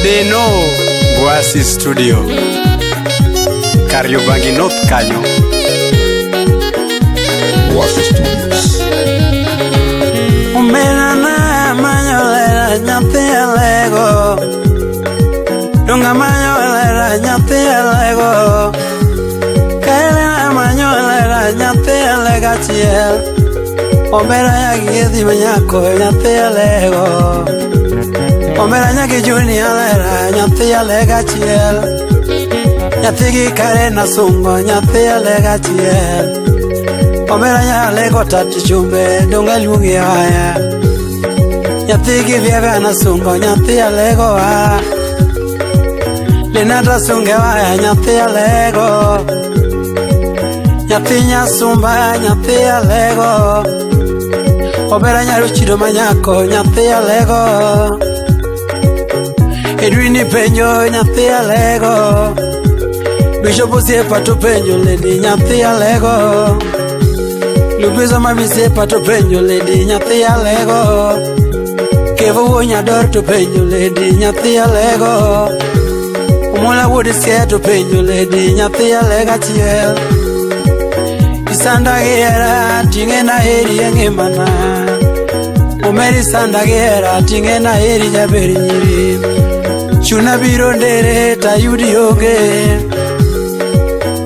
Adeno Boasi Studio Kariobangi North kanyo Boasi Studios. Umena na manyolera nyathi alego, dunga manyolera nyathi alego, kaile na manyolera nyathi alega chiel, omera yagithi manyako nyathi alego, omera nyaki juni alera nyathi alega chiel, nyathi gi kare na sungo nyathi alega chiel. Omera nyalego tati chumbe dunga luongi haya, nyathi gi vieve na sungo nyathi alego wa, linata sunge waya nyathi alego, nyathi nyasumba nyathi alego, omera nyaruchido manyako nyathi alego, edwini penjo nyathi alego, bishopu siepa to penjo ledi nyathi alego, Lubiza mami sepa to penjo lady nyathi alego, Kevo nyador to penjo lady nyathi alego, Umola wodi sia to penjo lady nyathi alega chiel. Isanda gera tingena heri yengemana, Umeri sanda gera tingena heri jaberi nyiri, Chuna biro ndere tayudi yoge,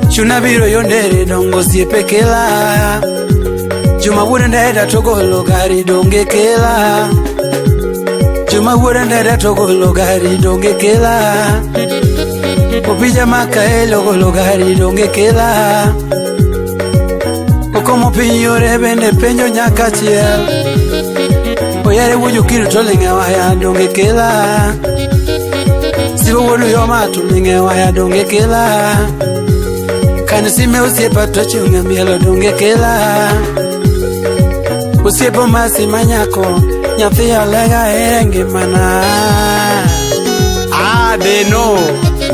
Chuna biro yondere dongo siepe kela, Juma wouldn't have to go logari don't get killer. Juma wouldn't have to go logari don't get killer. Opija maka logo logari don't get killer. Okomo pinyo rebende penyo nyaka chiel. Oyare wuju kiru tolinge waya don't get killer. Sibo wudu yoma tulinge waya don't get killer. Kanisime usiepa tochunga mielo don't get killer. Usiepo masi manyako nyathi alega yengemana. Adeno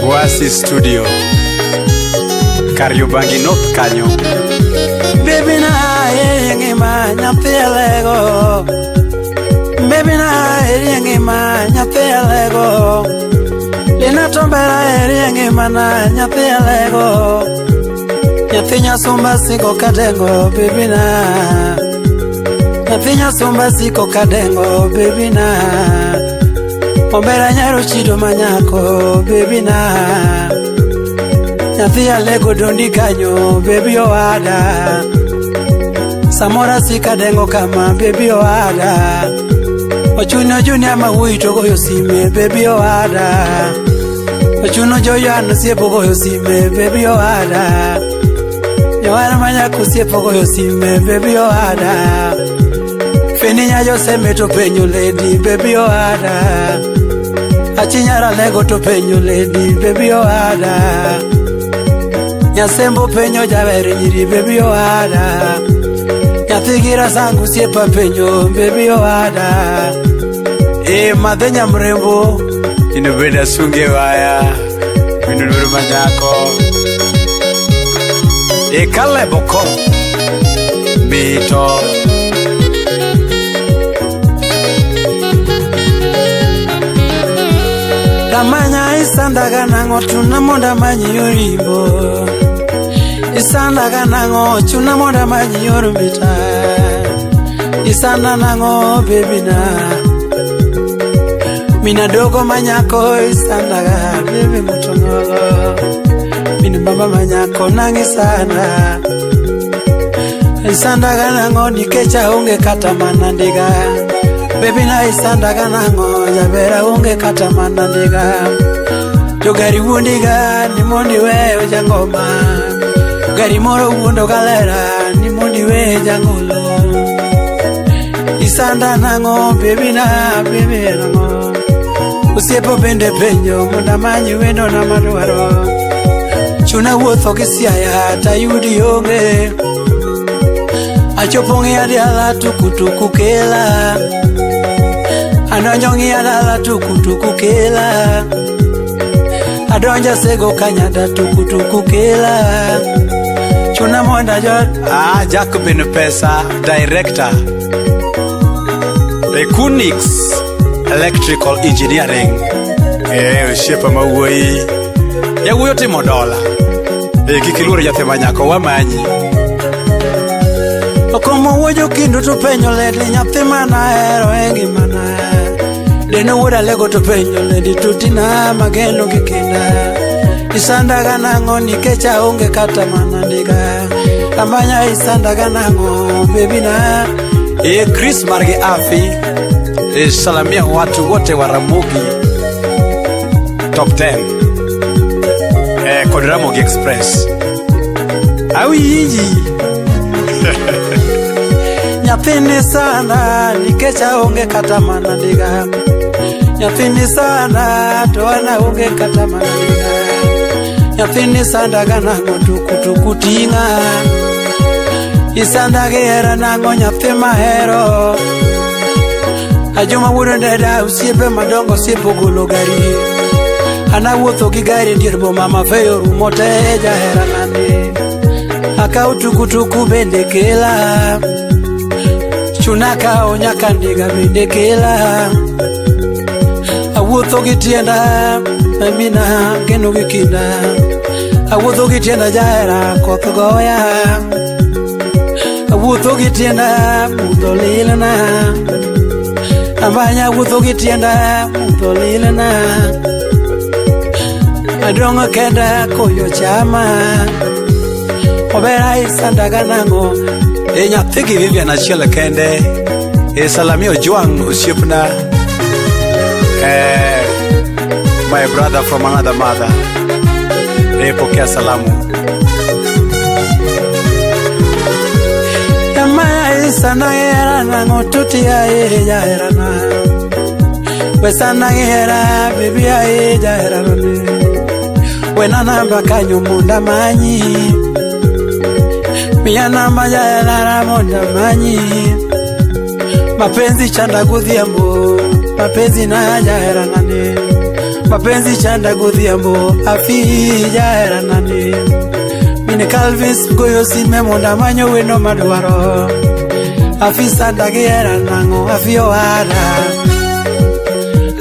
Boasi Studio Kariobangi North kanyo. Baby na yengema nyathi alego, Baby na yengema nyathi alego, Lina tombera yengemana nyathi alego, Nyathi nyasumba siko kadengo baby na, Nyathi nyasumba siko kadengo baby na, Omera nyaruchido manyako baby na, Nyathi alego dondi kanyo baby owada, Samora sikadengo kama baby owada, Ochuno junia mawui to goyo sime baby owada, Ochuno joyano siepo goyo sime baby owada, Yohana manyako siepo goyo sime baby owada, Feninya joseme to penyo lady baby owada, Achinyara lego to penyo lady baby owada, Nyasembo penyo javeri nyiri baby owada, Nyathigira sangu siepa penyo baby owada, Madhenya mrembo Inubeda sunge waya Minunuru manyako Kale boko Mito Damanya isandaga nango tunamonda manyi yorimbo, Isandaga nango tunamonda manyi yorumbita, Isanda nango baby na, Mina dogo manyako isandaga baby mutongolo, Mina baba manyako nangi sana, Isandaga nango nikecha unge kata manandiga, Baby na isandaga nango jabera unge kata manandiga, Jogari wundiga ni mundi we ujangoma, Gari moro wundo galera ni mundi we jangulo, Isanda nango baby na baby nango, Usiepo bende penyo munda manyi wendo na maduaro, Chuna wuotho kisiaya tayudi yonge, Achopongi adiala tukutuku kela, Anonyongi adala tukutuku kela, Adonja sego kanyada tukutuku kela, Chuna monda jod Jacobin Pesa Director Rekunix Electrical Engineering Osiepa mawuoyi yawuoyo timo dola kik iluor nyathi manyako wamanyi. Okomo wuojo kindu to penjo ledi nyathi manahero e ngimana. Deno wuoda lego to penjo ledi tutina mageno gi kinda. Isandaga nang'o nikech aonge kata mana ndiga. Amanya isandaga nang'o baby na. Chris margi afi salamia watu wote wa Ramogi Top 10 kod Ramogi Express. Awinji nyathini sana nikech aonge kata mana ndiga. Nyathini sana to ana aonge kata mana ndiga. Nyathini sandaga nang'o tuku tinga. Isandaga hera nang'o nyathi mahero. Ajoma wuodo ndeda osiepe madongo osiepo golo gari. Ana wuotho gi gari dier boma mafeyo rumo te jahera nande. Akao tuku bende kela. Chunaka onyaka ndiga bende kela. Awuotho gi tienda mamina geno gi kinda. Awuotho gi tienda jahera koth goya. Awuotho gi tienda mudho lilna. Amanya wuotho gi tienda mudho lilna. Adongo kenda koyo chama. Obera isandaga nang'o nyathi gi Vivian achiel kende salamio Juang osiepna my brother from another mother pokea salamu. Yamaya isana hera nang'o tuti ae jahera na. Wesana hera baby ae jahera nane. Wena namba kanyo munda manyi. Miyana majahera munda manyi. Mapenzi chanda gudhiambo. Mapenzi na jahera nane. Mapenzi chanda gudhiambo. Afi jahera nane. Mine Calvis goyo sime munda manyo weno madwaro. Afi sandagi hera nang'o afi owada.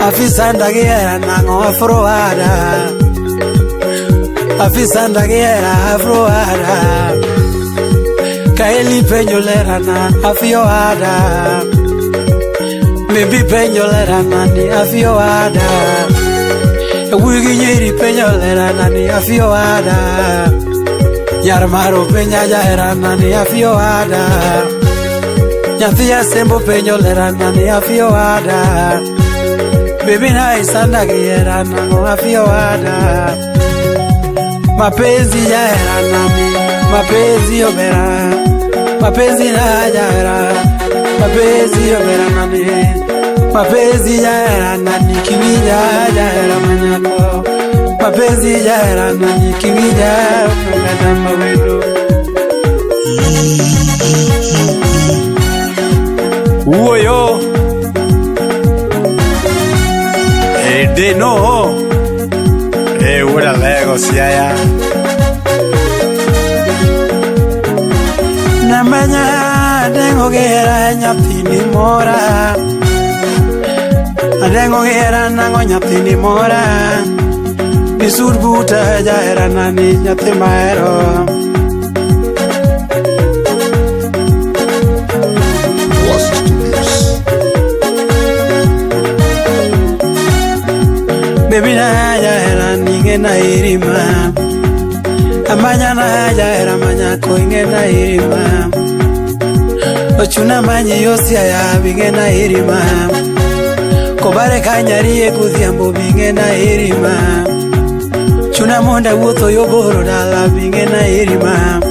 Afi sandagi hera nang'o afro wada. Afi sandagi hera afro wada. Kaeli penjo lerana afi owada. Maybe penjo lerana ni afi owada. Wigi nyeri penjo lerana ni afi owada. Yarmaro penya jahera nani afi owada. Nyathi asembo penjo lerana ni afi owada. Baby na isandagi hera nang'o afi owada. Mapenzi jahera nani, mapenzi obera. Mapenzi na jahera, mapenzi obera nani. Mapenzi jahera nani kiwija jahera manyako. Mapenzi jahera nani kiwija mwanadama wedo. Uoyo deno wuoda lego siaya. Namanya dengo gera nyathini mora. Adengo gera nang'o nyathini mora. Nisur buta jahera nani nyathi mahero. Baby na jahera ningena irima. Amanya na jahera manyako ingena irima. Ochuna manye yosia ya bingena irima. Kobare kanyarie kudhiambo bingena irima. Chuna monda wuotho yoboro dala bingena irima.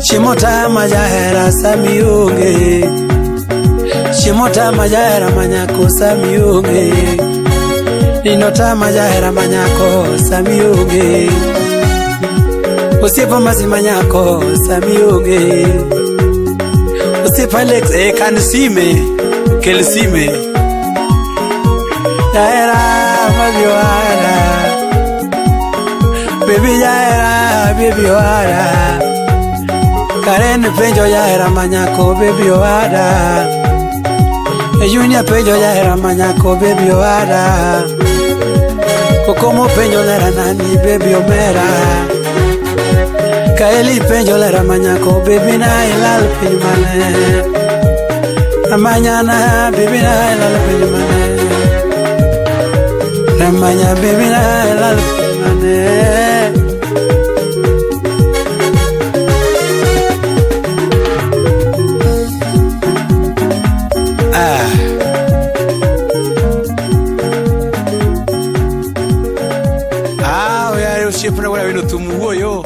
Chimota majahera samionge. Chimota majahera manyako samionge. Ninota majahera manyako samionge. Osiepa masi manyako samionge. Osiepa Alex kansime kelsime. Jahera mabiwara. Baby jahera baby wara. Karen penjo jahera manyako baby wara. Junior penjo jahera manyako baby wara. Kokomo penjo lera nani baby omera. Kaeli penjo lera manyako baby na ilal pinjumane. Amanyana baby na ilal pinjumane. Amanya baby na ilal pinjumane. Siempre voy a ver tu mugo yo.